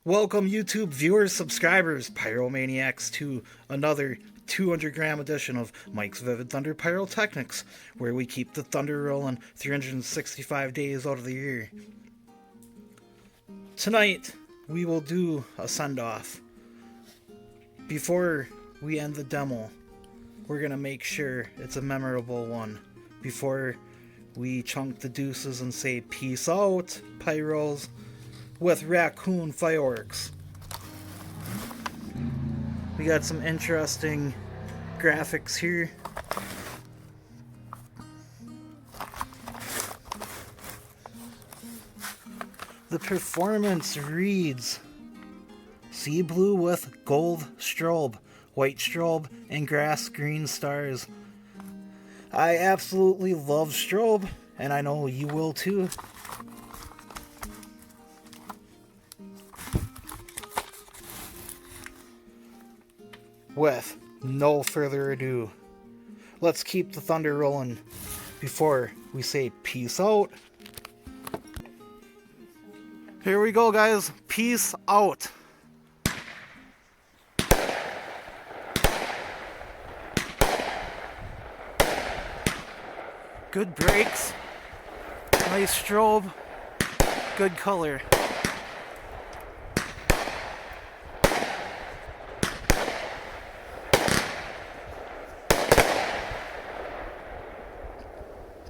Welcome, YouTube viewers, subscribers, pyromaniacs, to another 200-gram edition of Mike's Vivid Thunder Pyrotechnics, where we keep the thunder rolling 365 days out of the year. Tonight, we will do a send-off. Before we end the demo, we're going to make sure it's a memorable one. Before we chunk the deuces and say peace out, pyros, with Raccoon fireworks. We got some interesting graphics here. The performance reads sea blue with gold strobe, white strobe, and grass green stars. I absolutely love strobe, and I know you will too. With no further ado, let's keep the thunder rolling before we say peace out. Here we go, guys. Peace out. Good brakes. Nice strobe. Good color.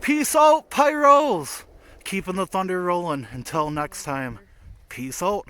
Peace out, pyros! Keeping the thunder rolling until next time. Peace out.